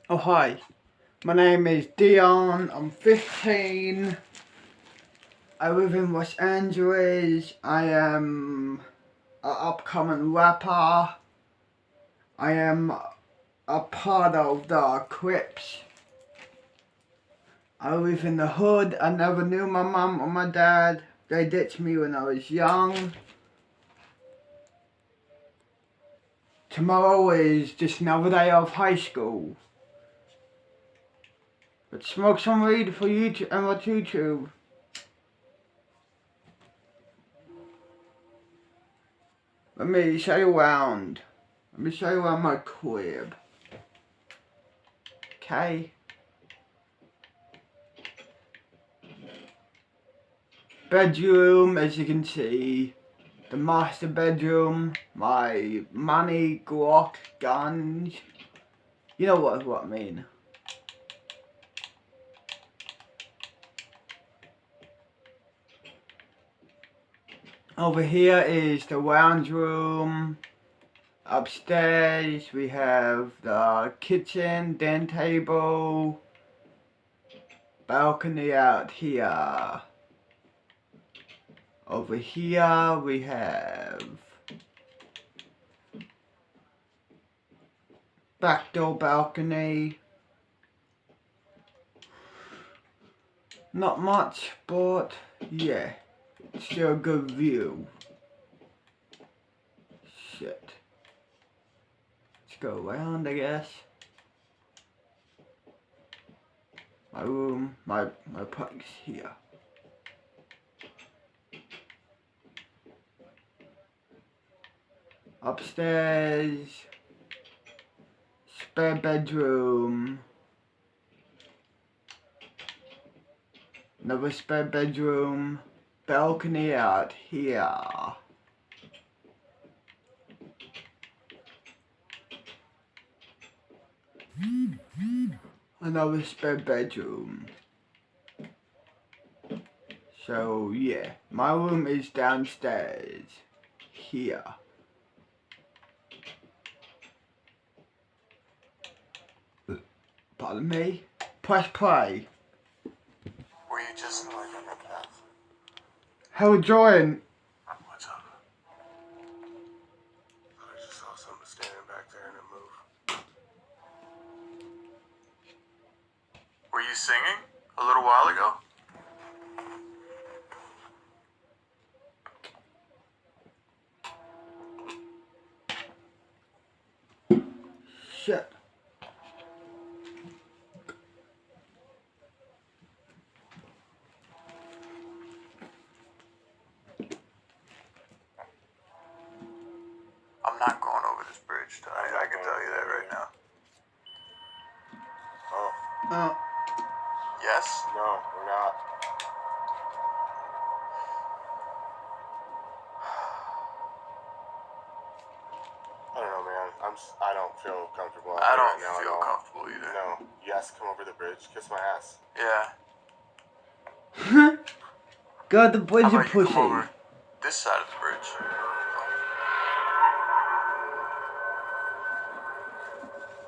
Oh hi, my name is Dion, I'm 15, I live in Los Angeles, I am an upcoming rapper, I am a part of the Crips. I live in the hood, I never knew my mum or my dad, they ditched me when I was young. Tomorrow is just another day of high school. Let's smoke some weed for YouTube and watch YouTube. Let me show you around. Let me show you around my crib. Okay. Bedroom, as you can see. The master bedroom. My money, Glock, guns. You know what I mean. Over here is the lounge room. Upstairs we have the kitchen, den table, balcony out here. Over here we have back door balcony. Not much, but yeah, it's still a good view. Shit. Let's go around, I guess. My room, my park's here. Upstairs, spare bedroom. Another spare bedroom. Balcony out here. Another spare bedroom. So yeah, my room is downstairs. Here. Pardon me? Press play. Were you just like How join? What's up? I just saw something standing back there and it moved. Were you singing a little while ago? Shit. I'm not going over this bridge tonight. I can tell you that right now. Oh. Yes? No, we're not. I don't know, man. I don't feel comfortable. I don't feel comfortable either. No. Yes, come over the bridge. Kiss my ass. Yeah. God, the bridge How is about you pussy. come over this side of the bridge?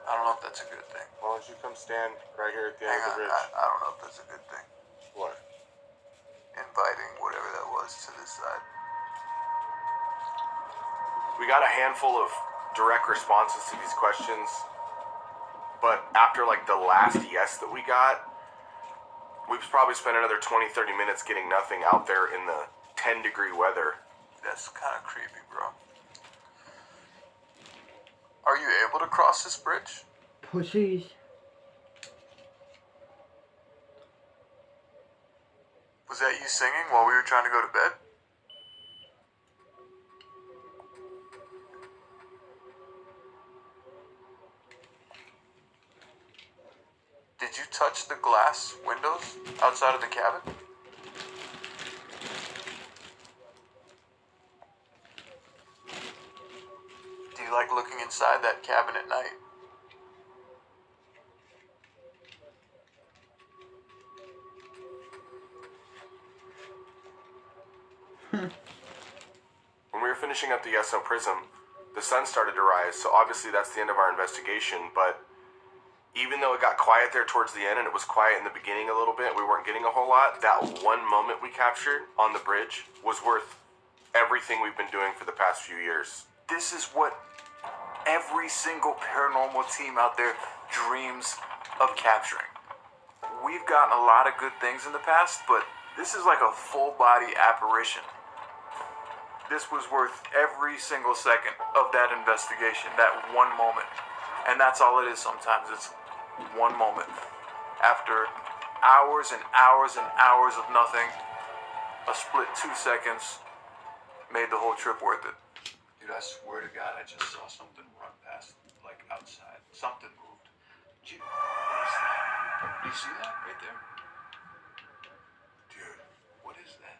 I don't know if that's a good thing. Why don't you come stand right here at the end of the bridge? I don't know if that's a good thing. What? Inviting whatever that was to this side. We got a handful of direct responses to these questions, but after like the last yes that we got, we've probably spent another 20-30 minutes getting nothing out there in the 10-degree weather. That's kind of creepy, bro. Are you able to cross this bridge? Pussies. Was that you singing while we were trying to go to bed? Did you touch the glass windows outside of the cabin? Do you like looking inside that cabin at night? When we were finishing up the SO Prism, the sun started to rise, so obviously that's the end of our investigation, but even though it got quiet there towards the end and it was quiet in the beginning a little bit, we weren't getting a whole lot, that one moment we captured on the bridge was worth everything we've been doing for the past few years. This is what every single paranormal team out there dreams of capturing. We've gotten a lot of good things in the past, but this is like a full body apparition. This was worth every single second of that investigation, that one moment. And that's all it is sometimes. It's one moment. After hours and hours and hours of nothing, a split 2 seconds made the whole trip worth it. Dude, I swear to God, I just saw something run past, like outside. Something moved. Dude, what is that? Do you see that right there? Dude, what is that?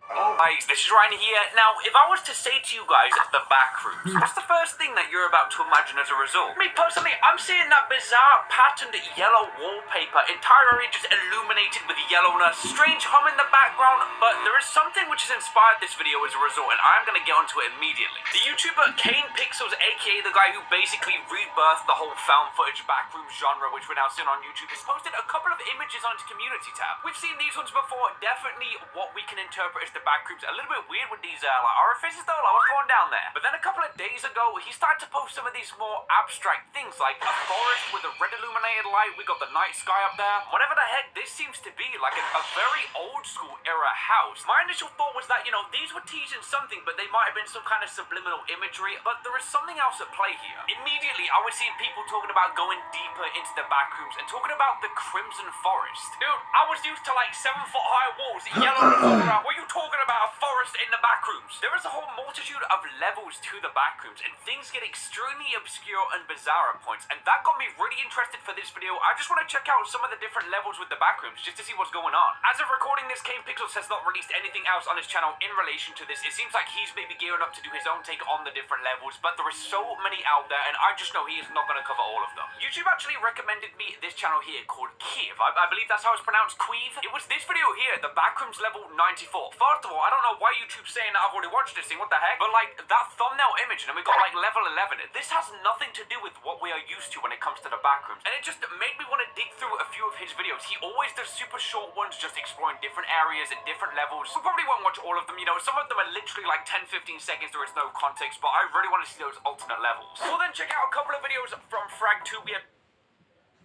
Oh, guys, this is Ryan here. Now, if I was to say to you guys, the back rooms, what's the first thing that you're about to imagine as a result? Me, personally, I'm seeing that bizarre patterned yellow wallpaper, entirely just illuminated with yellowness, strange hum in the background, but there is something which has inspired this video as a result, and I'm going to get onto it immediately. The YouTuber Kane Pixels, aka the guy who basically rebirthed the whole found footage backroom genre, which we're now seeing on YouTube, has posted a couple of images on his community tab. We've seen these ones before, definitely what we can interpret as the back rooms. A little bit weird with these like orifices though, like what's going down there? But then a couple of days ago, he started to post some of these more abstract things, like a forest with a red illuminated light. We got the night sky up there. Whatever the heck this seems to be, like a very old school era house. My initial thought was that, you know, these were teasing something, but they might have been some kind of subliminal imagery, but there is something else at play here. Immediately, I was seeing people talking about going deeper into the back rooms and talking about the Crimson Forest. Dude, I was used to like 7-foot high walls, yellow around. What are you talking about? A forest in the back rooms. There is a whole multitude of levels to the back rooms, and things get extremely obscure and bizarre at points, and that got me really interested for this video. I just want to check out some of the different levels with the back rooms just to see what's going on. As of recording this, Kane Pixels has not released anything else on his channel in relation to this. It seems like he's maybe gearing up to do his own take on the different levels, but there is so many out there, and I just know he is not going to cover all of them. YouTube actually recommended me this channel here called Kiev. I believe that's how it's pronounced, Queeve. It was this video here, the backrooms level 94. First of all, I don't know why YouTube's saying that I've already watched this thing, what the heck? But like, that thumbnail image, and then we got like level 11. This has nothing to do with what we are used to when it comes to the backrooms. And it just made me want to dig through a few of his videos. He always does super short ones, just exploring different areas at different levels. We probably won't watch all of them, you know, some of them are literally like 10-15 seconds, there is no context, but I really want to see those alternate levels. We'll then check out a couple of videos from Frag2. We had...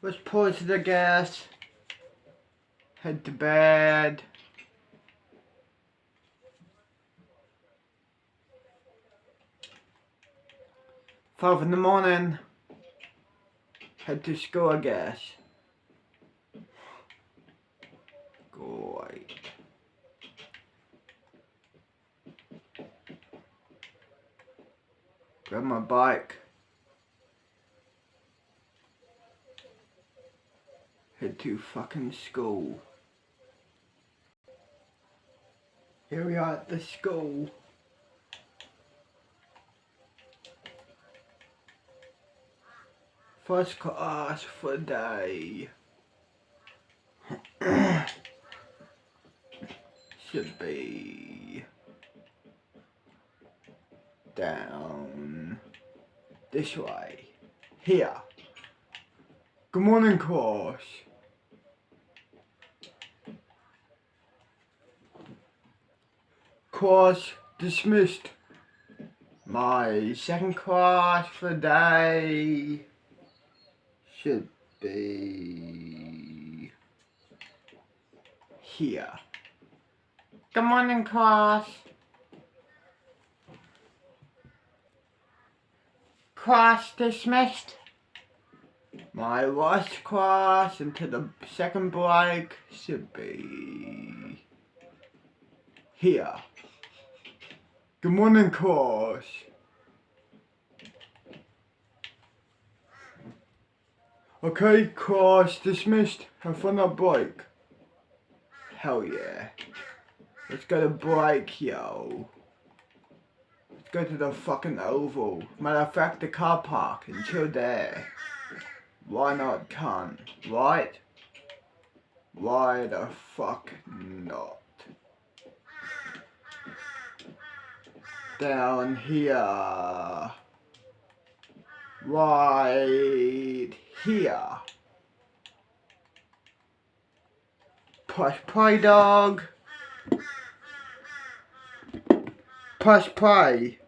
Let's pause the gas. Head to bed. Five in the morning. Head to school, I guess. Great. Grab my bike. Head to fucking school. Here we are at the school. First class for the day. Should be down this way. Here. Good morning, class. Class dismissed. My second class for the day should be here. Good morning, class. Class dismissed. My last class into the second break should be here. Good morning, class. Okay, class dismissed. Have fun at break. Hell yeah. Let's go to break, yo. Let's go to the fucking Oval. Matter of fact, the car park and chill there. Why not, cunt? Right? Why the fuck not? Down here. Right here. Press play, dog. Press play.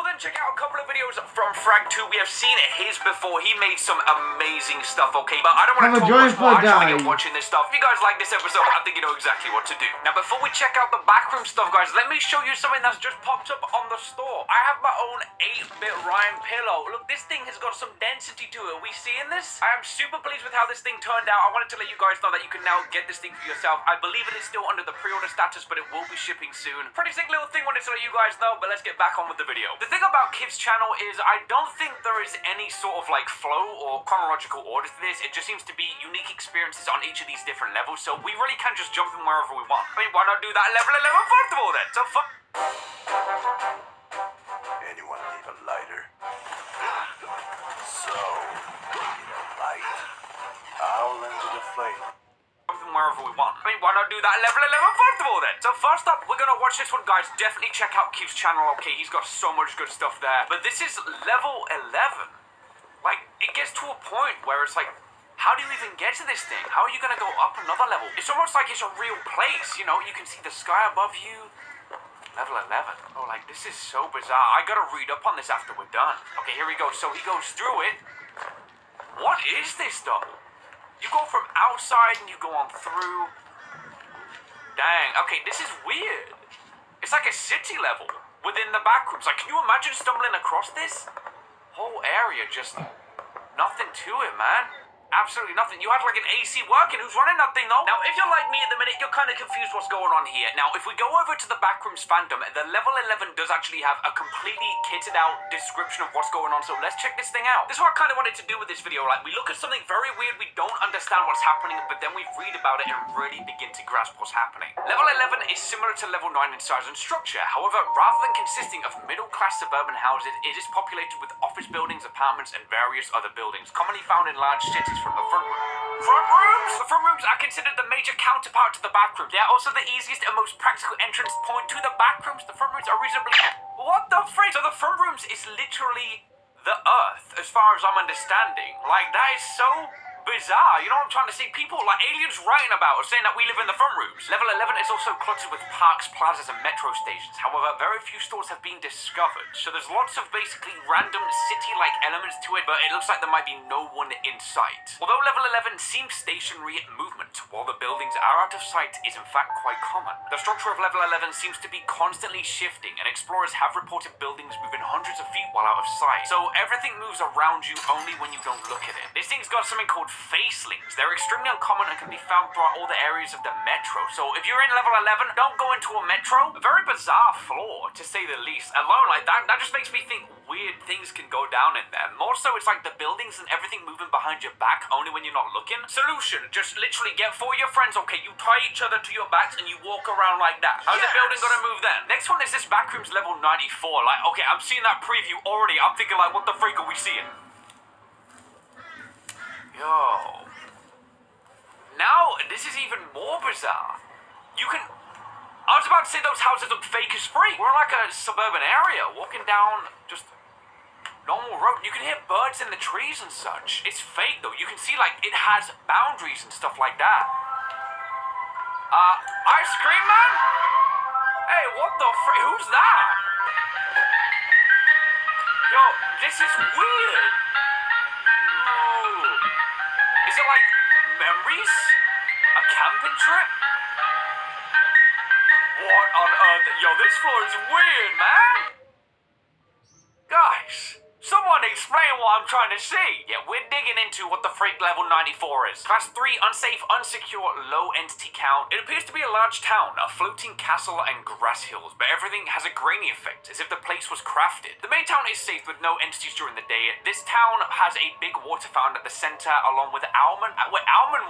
Well then check out a couple of videos from Frag2. We have seen his before. He made some amazing stuff, okay? But I don't want to talk much more. I'm trying to get watching this stuff. If you guys like this episode, I think you know exactly what to do. Now before we check out the backroom stuff, guys, let me show you something that's just popped up on the store. I have my own 8-bit Ryan pillow. Look, this thing has got some density to it. Are we seeing this? I am super pleased with how this thing turned out. I wanted to let you guys know that you can now get this thing for yourself. I believe it is still under the pre-order status, but it will be shipping soon. Pretty sick little thing, wanted to let you guys know, but let's get back on with the video. The thing about Kiv's channel is I don't think there is any sort of like flow or chronological order to this. It just seems to be unique experiences on each of these different levels, so we really can just jump in wherever we want. I mean, why not do that level 11 first of all then? So Anyone need a lighter? So, need a light? I'll lend you the flame. Wherever we want. I mean, why not do that level 11 first of all then? So first up, we're gonna watch this one, guys. Definitely check out Kiv's channel, okay? He's got so much good stuff there. But this is level 11. Like, it gets to a point where it's like, how do you even get to this thing? How are you gonna go up another level? It's almost like it's a real place, you know? You can see the sky above you. Level 11. Oh, like, this is so bizarre. I gotta read up on this after we're done. Okay, here we go. So he goes through it. What is this, though? You go from outside and you go on through. Dang, okay, this is weird. It's like a city level within the backrooms. Like, can you imagine stumbling across this? Whole area, just nothing to it, man. Absolutely nothing. You had like an AC working. Who's running that thing though? Now, if you're like me at the minute, you're kind of confused what's going on here. Now, if we go over to the Backrooms fandom, the level 11 does actually have a completely kitted out description of what's going on. So let's check this thing out. This is what I kind of wanted to do with this video. Like, we look at something very weird. We don't understand what's happening, but then we read about it and really begin to grasp what's happening. Level 11 is similar to level 9 in size and structure. However, rather than consisting of middle-class suburban houses, it is populated with office buildings, apartments, and various other buildings, commonly found in large cities from the front room. Front rooms? The front rooms are considered the major counterpart to the back rooms. They are also the easiest and most practical entrance point to the back rooms. The front rooms are reasonably... What the frick? So the front rooms is literally the earth, as far as I'm understanding. Like, that is so bizarre. You know what I'm trying to say? People, like aliens writing about us, saying that we live in the front rooms. Level 11 is also cluttered with parks, plazas, and metro stations. However, very few stores have been discovered. So there's lots of basically random city-like elements to it, but it looks like there might be no one in sight. Although level 11 seems stationary at movement, while the buildings are out of sight, is in fact quite common. The structure of level 11 seems to be constantly shifting, and explorers have reported buildings moving hundreds of feet while out of sight. So everything moves around you only when you don't look at it. This thing's got something called facelings. They're extremely uncommon and can be found throughout all the areas of the metro. So if you're in level 11, don't go into a metro. A very bizarre floor, to say the least. Alone like that just makes me think weird things can go down in there. More so, it's like the buildings and everything moving behind your back only when you're not looking. Solution, just literally get 4 of your friends, okay, you tie each other to your backs and you walk around like that. How's the building gonna move then? Next one is this Backrooms level 94. Like, okay, I'm seeing that preview already. I'm thinking like, what the freak are we seeing? Yo. Now, this is even more bizarre. You can... I was about to say those houses look fake as freak. We're in like a suburban area, walking down just normal road. You can hear birds in the trees and such. It's fake though. You can see like it has boundaries and stuff like that. Ice cream man? Hey, what the frick? Who's that? Yo, this is weird. Ooh. Is it like memories? A camping trip? What on earth? Yo, this floor is weird, man. Guys, someone explain what I'm trying to see. Yeah, we're digging into what the freak level 94 is. Class 3, unsafe, unsecure, low entity count. It appears to be a large town, a floating castle and grass hills, but everything has a grainy effect, as if the place was crafted. The main town is safe with no entities during the day. This town has a big water fountain at the center, along with almond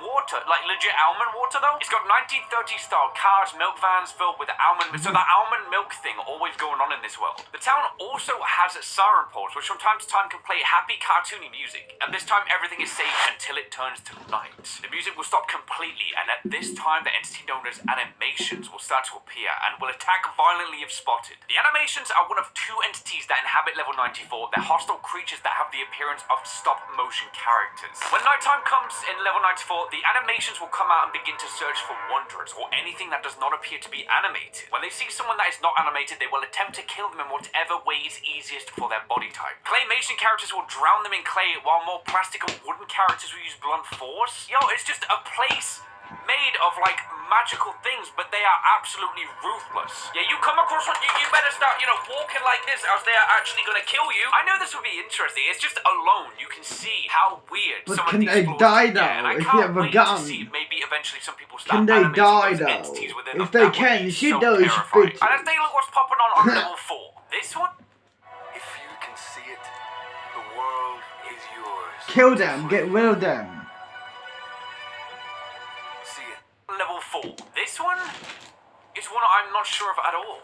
water, like legit almond water though. It's got 1930s style cars, milk vans filled with almond, so that almond milk thing always going on in this world. The town also has siren poles, which from time to time nighttime can play happy cartoony music, and this time everything is safe until it turns to night. The music will stop completely, and at this time the entity known as animations will start to appear and will attack violently if spotted. The animations are one of two entities that inhabit level 94. They're hostile creatures that have the appearance of stop-motion characters. When nighttime comes in level 94, the animations will come out and begin to search for wanderers or anything that does not appear to be animated. When they see someone that is not animated, they will attempt to kill them in whatever way is easiest for their body type. Claymation characters will drown them in clay, while more plastic and wooden characters will use blunt force. Yo, it's just a place made of like magical things, but they are absolutely ruthless. Yeah, you come across one, you better start, walking like this, or else they are actually gonna kill you. I know this would be interesting. It's just alone you can see how weird But some of can these they floors die can get, and I though? If you can't have a wait gun? to see if maybe eventually some people start Can they animating die those though? entities within If them. they That would can, be shoot so those terrifying. bitches. And let's take a look what's popping on level 4. This one. If you can see it, the world is yours. Kill them, get rid of them. See it. Level 4. This one is one I'm not sure of at all.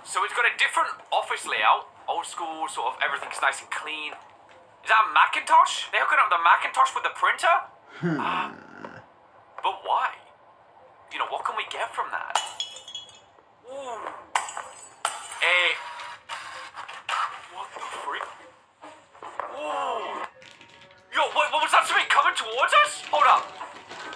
So it's got a different office layout. Old school, sort of everything's nice and clean. Is that a Macintosh? They hooking up the Macintosh with the printer? But why? What can we get from that? Ooh. What the freak? Ooh. Yo, what was that? Something coming towards us? Hold up.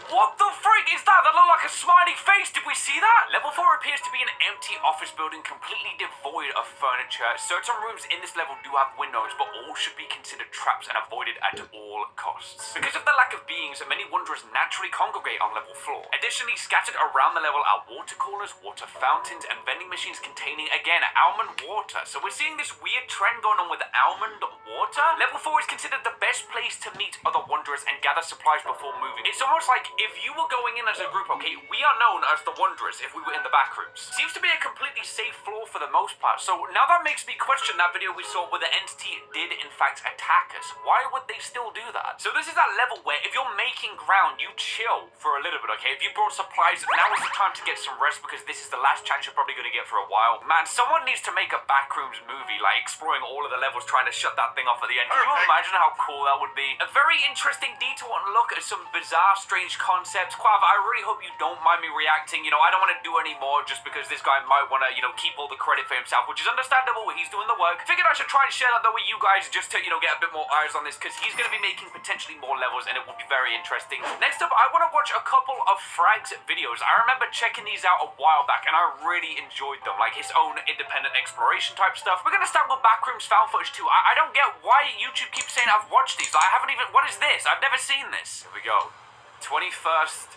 What the freak is that? That looked like a smiley face. Did we see that? Level 4 appears to be an empty office building completely devoid of furniture. Certain rooms in this level do have windows, but all should be considered traps and avoided at all costs. Because of the lack of beings, many wanderers naturally congregate on level 4. Additionally, scattered around the level are water coolers, water fountains, and vending machines containing, again, almond water. So we're seeing this weird trend going on with almond water. Level 4 is considered the best place to meet other wanderers and gather supplies before moving. It's almost like if you were going in as a group, okay, we are known as the Wanderers if we were in the back rooms. Seems to be a completely safe floor for the most part. So now that makes me question that video we saw where the entity did in fact attack us. Why would they still do that? So this is that level where if you're making ground, you chill for a little bit, okay? If you brought supplies, now is the time to get some rest because this is the last chance you're probably going to get for a while. Man, someone needs to make a backrooms movie, like exploring all of the levels, trying to shut that thing off at the end. Can you imagine how cool that would be? A very interesting detour and look at some bizarre, strange concepts. Quav, I really hope you don't mind me reacting. I don't want to do any more just because this guy might want to, keep all the credit for himself, which is understandable. He's doing the work. Figured I should try and share that though with you guys just to, get a bit more eyes on this because he's going to be making potentially more levels and it will be very interesting. Next up, I want to watch a couple of Frag's videos. I remember checking these out a while back and I really enjoyed them, like his own independent exploration type stuff. We're going to start with Backrooms found footage too. I don't get why YouTube keeps saying I've watched these. I haven't even, what is this? I've never seen this. Here we go. 21st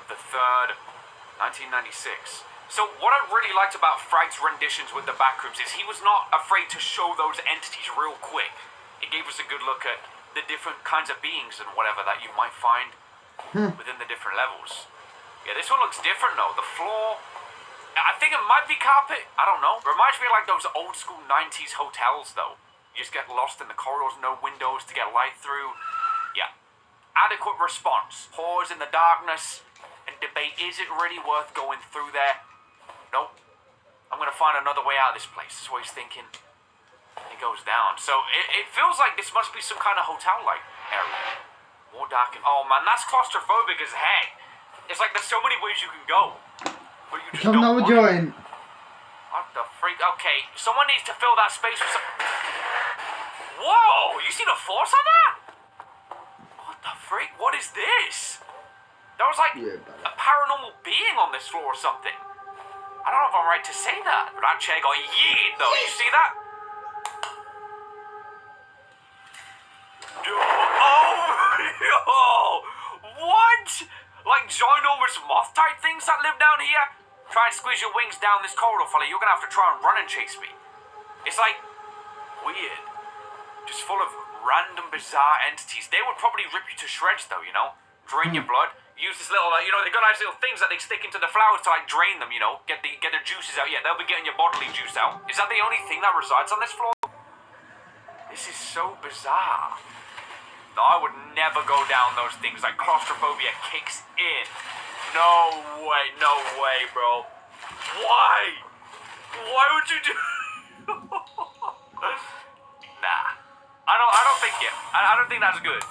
of the 3rd, 1996. So what I really liked about Frag's renditions with the Backrooms is he was not afraid to show those entities real quick. It gave us a good look at the different kinds of beings and whatever that you might find within the different levels. Yeah, this one looks different though. The floor, I think it might be carpet. I don't know. Reminds me of like those old school 90s hotels though. You just get lost in the corridors, no windows to get light through. Yeah. Adequate response. Pause in the darkness and debate, is it really worth going through there? Nope. I'm gonna find another way out of this place. That's what he's thinking. It goes down. So it feels like this must be some kind of hotel-like area. More dark and oh man, that's claustrophobic as heck. It's like there's so many ways you can go. But you just Come don't now, want join. What the freak? Okay, someone needs to fill that space with some. Whoa! You see the force on that? What the freak? What is this? That was like a paranormal being on this floor or something. I don't know if I'm right to say that, but that chair got yeeted though. You see that? Oh, what? Like ginormous moth type things that live down here? Try and squeeze your wings down this corridor, fella. You're gonna have to try and run and chase me. It's like weird, just full of random bizarre entities. They would probably rip you to shreds though, drain your blood. Use this little, they got nice little things that they stick into the flowers to like drain them, get their juices out. Yeah, they'll be getting your bodily juice out. Is that the only thing that resides on this floor? This is so bizarre. No, I would never go down those things. Like claustrophobia kicks in. No way, bro. Why? Why would you do? Nah. I don't think it. I don't think that's good.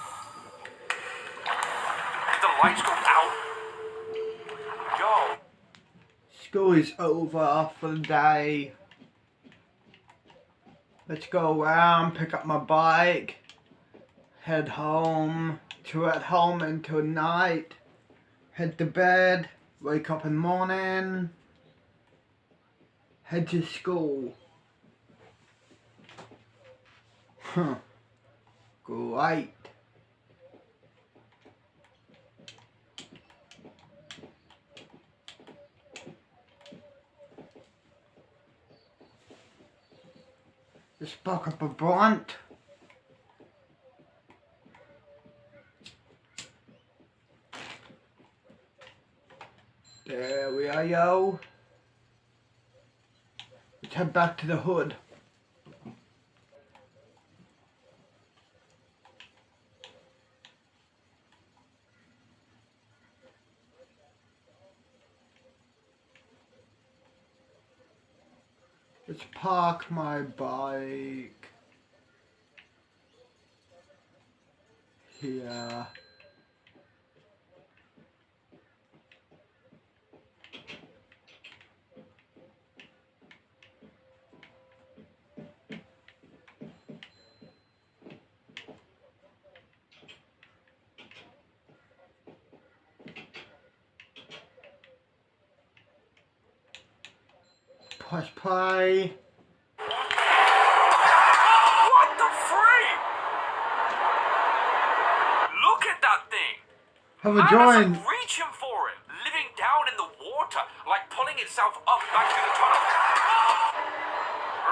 Did the lights go out? Yo. School is over for the day. Let's go around, pick up my bike, head home, chill at home until night, head to bed, wake up in the morning, head to school. Huh. Great. Let's back up a blunt. There we are, yo. Let's head back to the hood. Let's park my bike here. Press play. What the freak? Look at that thing. Have a Man, join. that's like reaching for it, living down in the water, like pulling itself up back through the tunnel.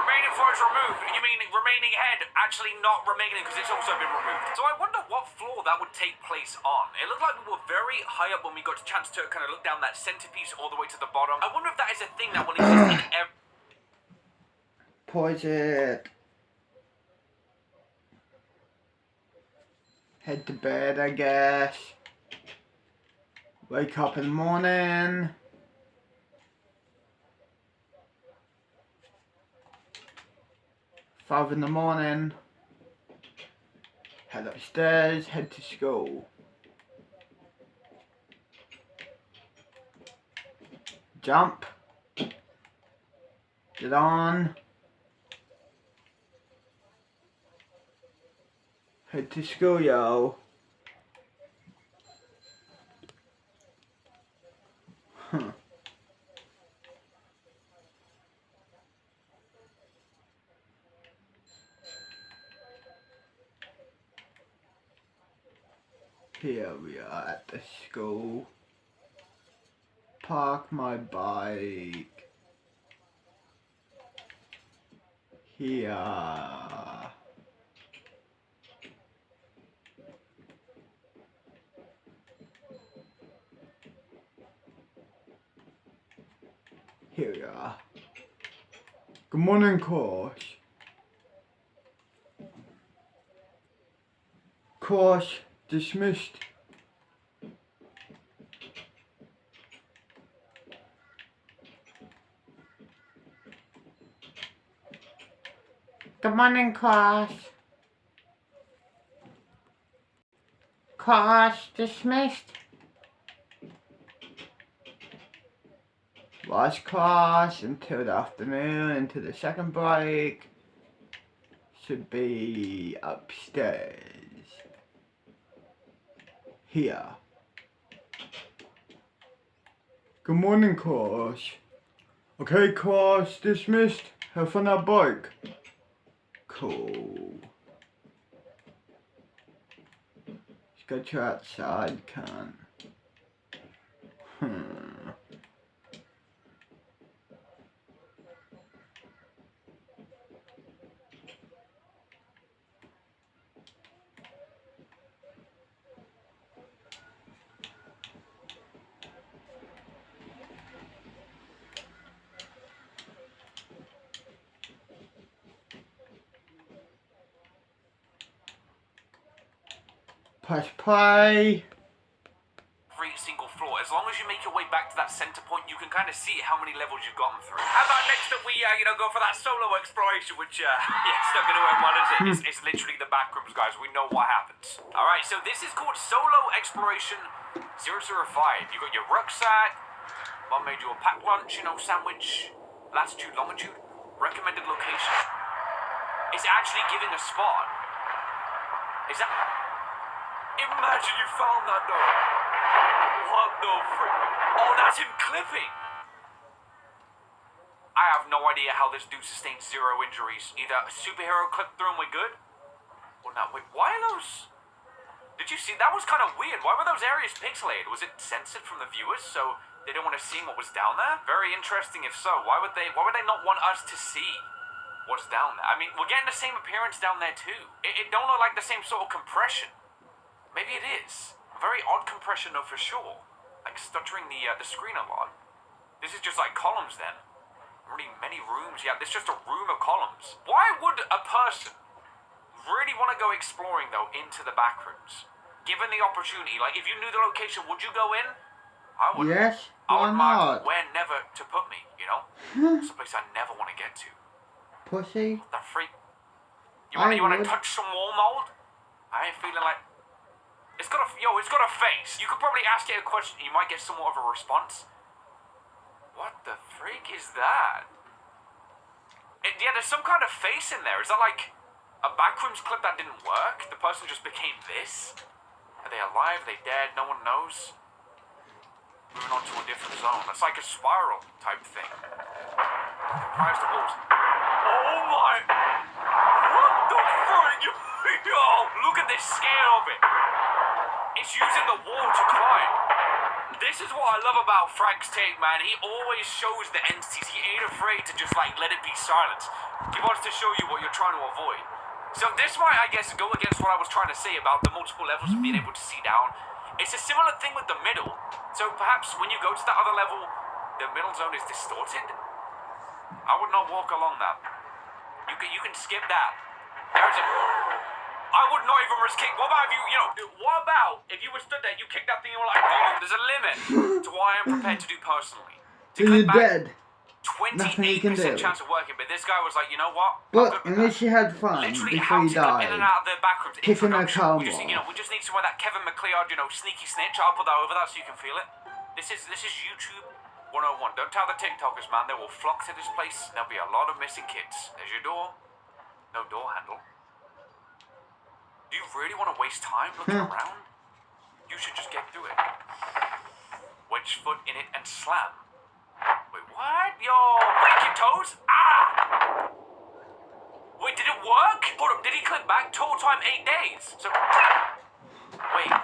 Remaining floor is removed. You mean remaining head actually not remaining because it's also been removed. So I wonder what floor that would take place on. It looked like we were very high up when we got a chance to kind of look down that centerpiece all the way to the bottom. I wonder if that is a thing that will exist in every... Pause it. Head to bed, I guess. Wake up in the morning. Five in the morning. Head upstairs, head to school. Jump. Get on. Head to school, yo. Huh. Here we are at the school. Park my bike. Here. Here we are. Good morning, course. Course dismissed. Good morning, class. Class dismissed. Last class until the afternoon, until the second break. Should be upstairs. Here. Good morning, class. Okay, class dismissed. Have fun at bike. Cool. Let's go to outside, can. Press play. Every single floor. As as long as you make your way back to that center point, you can kind of see how many levels you've gotten through. How about next that we, go for that solo exploration, which, it's not going to end well, is it? It's literally the back rooms, guys. We know what happens. All right, so this is called Solo Exploration 005. You got your rucksack. Mom made you a packed lunch, sandwich. Latitude, longitude. Recommended location. It's actually giving a spot. Is that... Imagine you found that, though. What the frick? Oh, that's him clipping. I have no idea how this dude sustained 0 injuries. Either a superhero clipped through and we're good, or not. Wait, why are those... Did you see? That was kind of weird. Why were those areas pixelated? Was it censored from the viewers, so they didn't want to see what was down there? Very interesting if so. Why would they not want us to see what's down there? I mean, we're getting the same appearance down there too. It don't look like the same sort of compression. Maybe it is. A very odd compression though, for sure. Like stuttering the screen a lot. This is just like columns then. Really many rooms. Yeah, there's just a room of columns. Why would a person really want to go exploring though into the back rooms? Given the opportunity, like if you knew the location, would you go in? I would. Yes, I why would mark not? where never to put me, It's a place I never want to get to. Pussy. The freak. You I want to would. touch some wall mold? I ain't feeling like... It's got a face. You could probably ask it a question and you might get somewhat of a response. What the freak is that? Yeah, there's some kind of face in there. Is that like a backrooms clip that didn't work? The person just became this? Are they alive? Are they dead? No one knows. Moving on to a different zone. That's like a spiral type thing. Comprise the walls. Oh my... What the freak? Yo, look at this scale of it. It's using the wall to climb. This is what I love about Frank's take, man. He always shows the entities. He ain't afraid to just, let it be silent. He wants to show you what you're trying to avoid. So this might, I guess, go against what I was trying to say about the multiple levels of being able to see down. It's a similar thing with the middle. So perhaps when you go to the other level, the middle zone is distorted. I would not walk along that. You can skip that. There's a... I would not even risk kick. What about if what about if you were stood there, you kicked that thing, and you were like, oh, there's a limit to what I am prepared to do personally. To You're dead. 28% chance of working, but this guy was like, you know what? But at least you had fun Literally before how you to clip in and died. out of the backrooms. Kicking a car we just need somewhere that Kevin McLeod, sneaky snitch. I'll put that over that so you can feel it. This is YouTube 101. Don't tell the TikTokers, man. They will flock to this place. There'll be a lot of missing kids. There's your door. No door handle. Do you really want to waste time looking around? You should just get through it. Wedge foot in it and slam. Wait, what? Yo, break your toes? Ah! Wait, did it work? Hold up, did he click back? Total time 8 days. So, wait.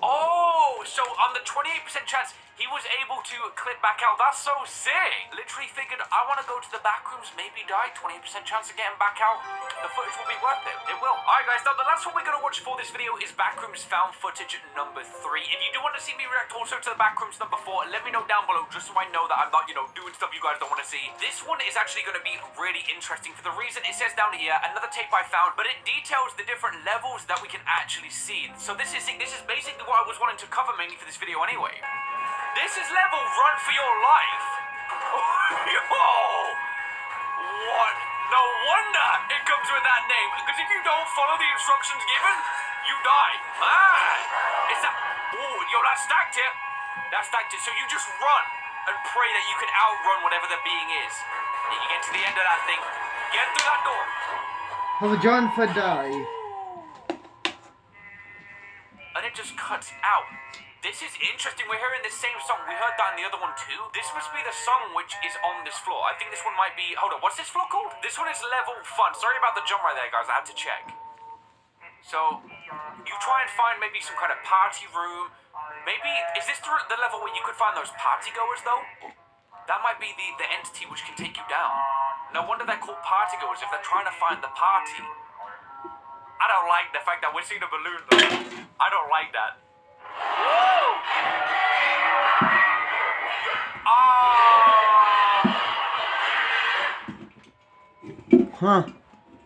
Oh, so on the 28% chance, he was able to clip back out. That's so sick. Literally figured, I want to go to the back rooms, maybe die. 28% chance of getting back out. The footage will be worth it. It will. Alright guys, now the last one we're going to watch for this video is Backrooms Found Footage number 3. If you do want to see me react also to the Backrooms number 4, let me know down below just so I know that I'm not, doing stuff you guys don't want to see. This one is actually going to be really interesting for the reason it says down here, another tape I found, but it details the different levels that we can actually see. So this is basically what I was wanting to cover mainly for this video anyway. This is level Run for Your Life. Yo! What? No wonder it comes with that name, because if you don't follow the instructions given, you die. Man! It's that... Oh, yo, that's stacked it. That's stacked it. So you just run and pray that you can outrun whatever the being is. And you get to the end of that thing, get through that door. Have a John for die. And it just cuts out. This is interesting. We're hearing the same song. We heard that in the other one too. This must be the song which is on this floor. I think this one might be... Hold on, what's this floor called? This one is level fun. Sorry about the jump right there, guys. I had to check. So, you try and find maybe some kind of party room. Maybe... Is this the level where you could find those party goers, though? That might be the entity which can take you down. No wonder they're called party goers if they're trying to find the party. I don't like the fact that we're seeing a balloon, though. I don't like that. Woo! Huh.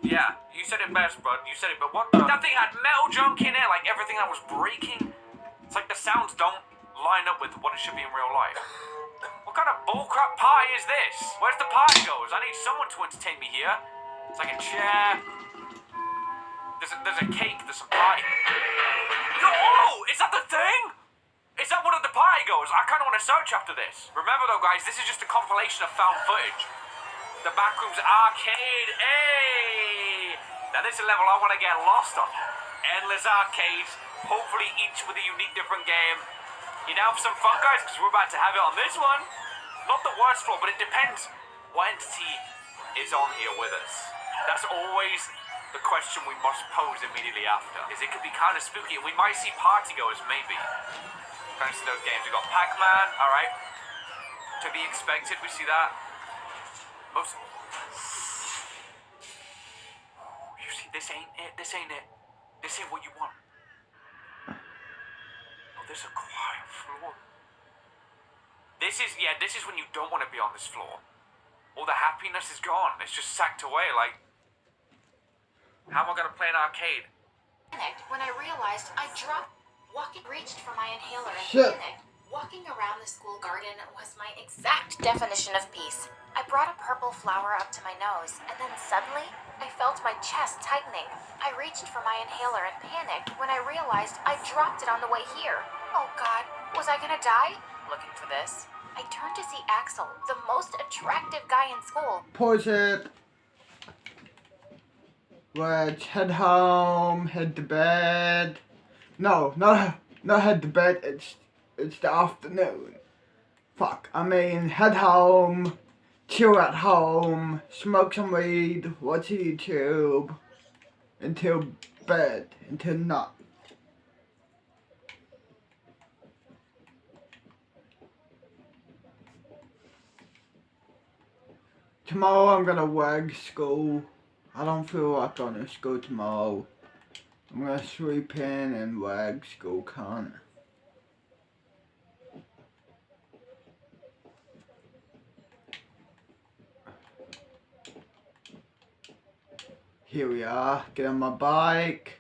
Yeah, you said it best, bud. You said it, but what the... That thing had metal junk in it, like everything that was breaking. It's like the sounds don't line up with what it should be in real life. What kind of bullcrap pie is this? Where's the party goers? I need someone to entertain me here. It's like a chair. There's a cake, there's some pie. Oh, is that the thing? Is that one of the party goers? I kind of want to search after this. Remember though, guys, this is just a compilation of found footage. The Backrooms Arcade, hey! Now this is a level I want to get lost on. Endless arcades, hopefully each with a unique different game. You down for some fun, guys? Because we're about to have it on this one. Not the worst floor, but it depends what entity is on here with us. That's always the question we must pose immediately after. Because it could be kind of spooky, and we might see partygoers, maybe. Thanks to those games. We got Pac-Man, alright. To be expected, we see that. Most... You see, this ain't it, this ain't it. This ain't what you want. Oh, there's a quiet floor. This is when you don't want to be on this floor. All the happiness is gone. It's just sacked away, like... How am I gonna play an arcade? When I realized I dropped... reached for my inhaler and Shit. panicked. Walking around the school garden was my exact definition of peace. I brought a purple flower up to my nose, and then suddenly, I felt my chest tightening. I reached for my inhaler and panicked when I realized I dropped it on the way here. Oh God, was I gonna die? Looking for this. I turned to see Axel, the most attractive guy in school. Pause it. Let's head home, head to bed. No, not head to bed, it's the afternoon. Fuck, I mean head home, chill at home, smoke some weed, watch YouTube, until bed, until night. Tomorrow I'm gonna work school. I don't feel like going to school tomorrow. I'm gonna sleep in and work school, can't. Here we are, get on my bike.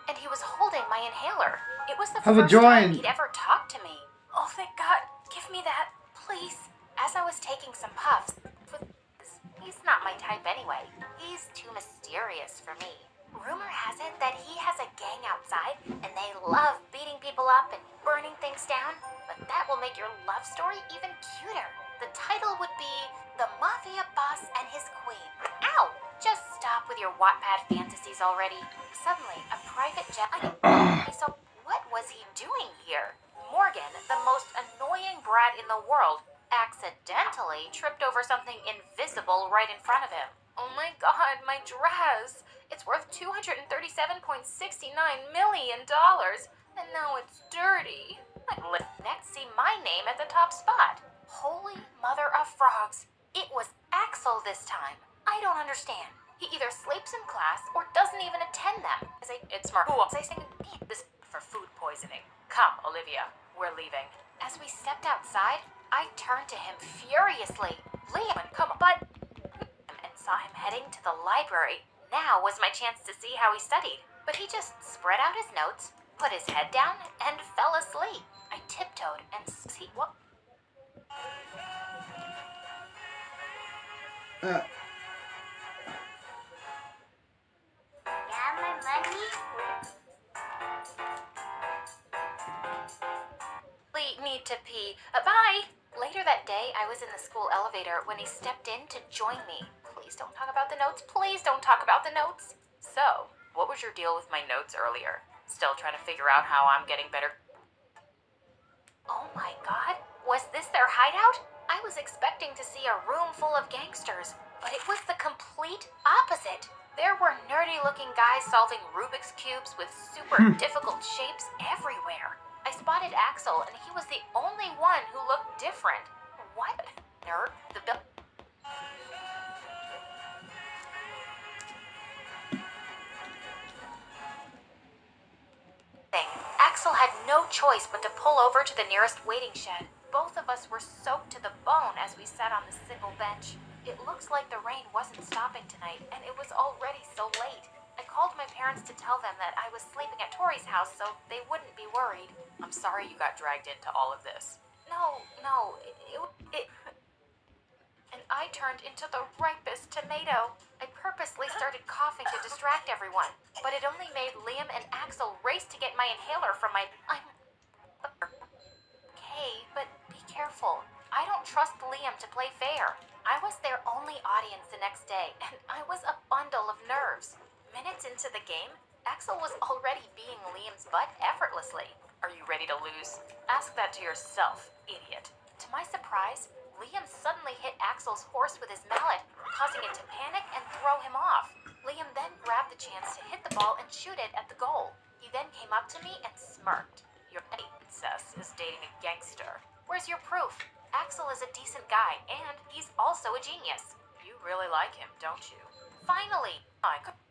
And he was holding my inhaler. It was the Have a first time joint. he'd ever talked to me. Oh, thank God. Give me that, please. As I was taking some puffs, he's not my type anyway. He's too mysterious for me. Rumor has it that he has a gang outside, and they love beating people up and burning things down. But that will make your love story even cuter. The title would be The Mafia Boss and His Queen. Ow! Just stop with your Wattpad fantasies already. Suddenly, a private jet... So, what was he doing here? Morgan, the most annoying brat in the world, accidentally tripped over something invisible right in front of him. Oh my God, my dress! It's worth $237.69 million, and now it's dirty. Next, see my name at the top spot. Holy mother of frogs! It was Axel this time. I don't understand. He either sleeps in class or doesn't even attend them. It's Mark. I sing this for food poisoning. Come, Olivia, we're leaving. As we stepped outside, I turned to him furiously. Liam, come on, but... and saw him heading to the library. Now was my chance to see how he studied. But he just spread out his notes, put his head down, and fell asleep. I tiptoed and see what... Need to pee. Bye! Later that day, I was in the school elevator when he stepped in to join me. Please don't talk about the notes. Please don't talk about the notes. So, what was your deal with my notes earlier? Still trying to figure out how I'm getting better? Oh my god, was this their hideout? I was expecting to see a room full of gangsters, but it was the complete opposite. There were nerdy-looking guys solving Rubik's Cubes with super difficult shapes everywhere. I spotted Axel, and he was the only one who looked different. What? Nerd? The bill. Axel had no choice but to pull over to the nearest waiting shed. Both of us were soaked to the bone as we sat on the single bench. It looks like the rain wasn't stopping tonight, and it was already so late. I called my parents to tell them that I was sleeping at Tori's house so they wouldn't be worried. I'm sorry you got dragged into all of this. No, and I turned into the ripest tomato. I purposely started coughing to distract everyone, but it only made Liam and Axel race to get my inhaler from my... I'm... Okay, but be careful. I don't trust Liam to play fair. I was their only audience the next day, and I was a bundle of nerves. Minutes into the game, Axel was already beating Liam's butt effortlessly. Are you ready to lose? Ask that to yourself, idiot. To my surprise, Liam suddenly hit Axel's horse with his mallet, causing it to panic and throw him off. Liam then grabbed the chance to hit the ball and shoot it at the goal. He then came up to me and smirked. Your princess is dating a gangster. Where's your proof? Axel is a decent guy, and he's also a genius. You really like him, don't you? Finally!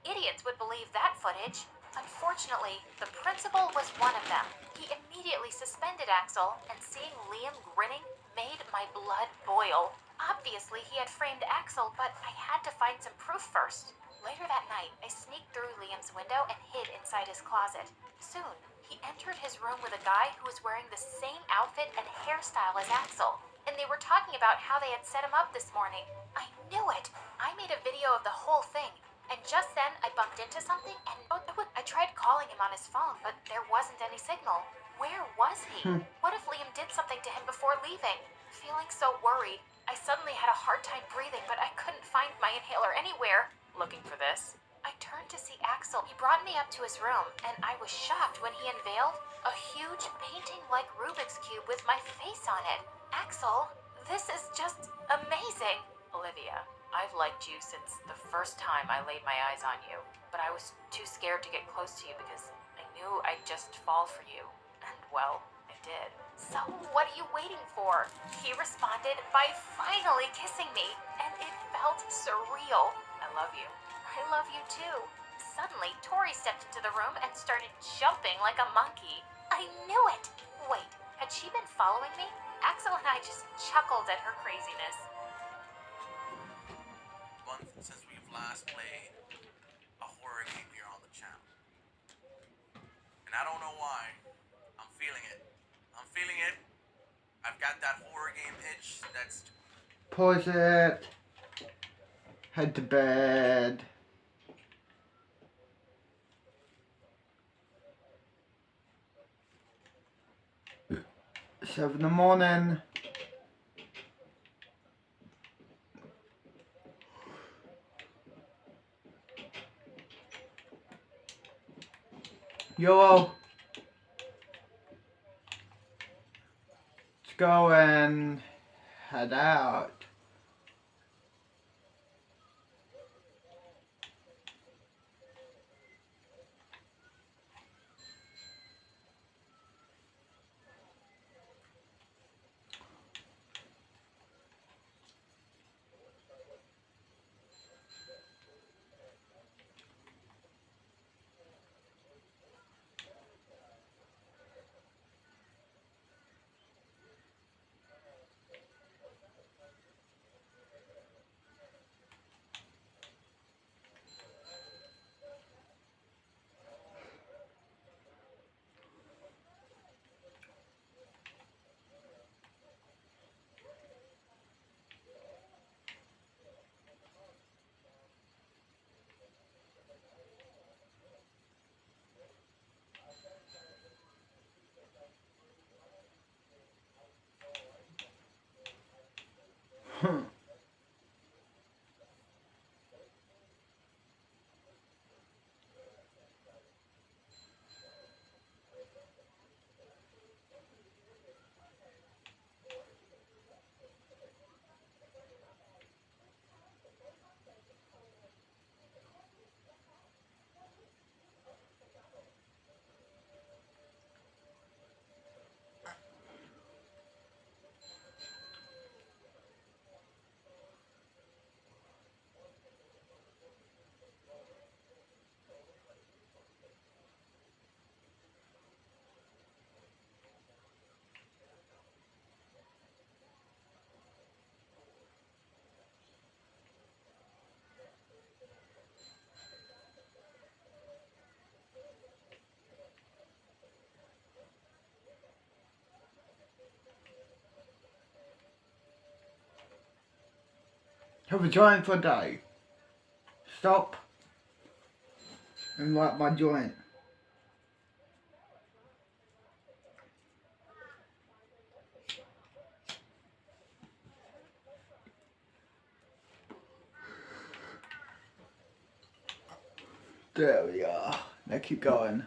Idiots would believe that footage. Unfortunately, the principal was one of them. He immediately suspended Axel, and seeing Liam grinning made my blood boil. Obviously, he had framed Axel, but I had to find some proof first. Later that night, I sneaked through Liam's window and hid inside his closet. Soon, he entered his room with a guy who was wearing the same outfit and hairstyle as Axel, and they were talking about how they had set him up this morning. I knew it! I made a video of the whole thing. And just then, I bumped into something, and I tried calling him on his phone, but there wasn't any signal. Where was he? What if Liam did something to him before leaving? Feeling so worried, I suddenly had a hard time breathing, but I couldn't find my inhaler anywhere. Looking for this? I turned to see Axel. He brought me up to his room, and I was shocked when he unveiled a huge painting-like Rubik's Cube with my face on it. Axel, this is just amazing. Olivia, I've liked you since the first time I laid my eyes on you, but I was too scared to get close to you because I knew I'd just fall for you. And, well, I did. So what are you waiting for? He responded by finally kissing me, and it felt surreal. I love you. I love you too. Suddenly, Tori stepped into the room and started jumping like a monkey. I knew it! Wait, had she been following me? Axel and I just chuckled at her craziness. Since we've last played a horror game here on the channel. And I don't know why. I'm feeling it. I'm feeling it. I've got that horror game itch that's... Pause it. Head to bed. 7 in the morning. Yo, let's go and head out. Have a joint for a day. Stop and light my joint. There we are. Now keep going.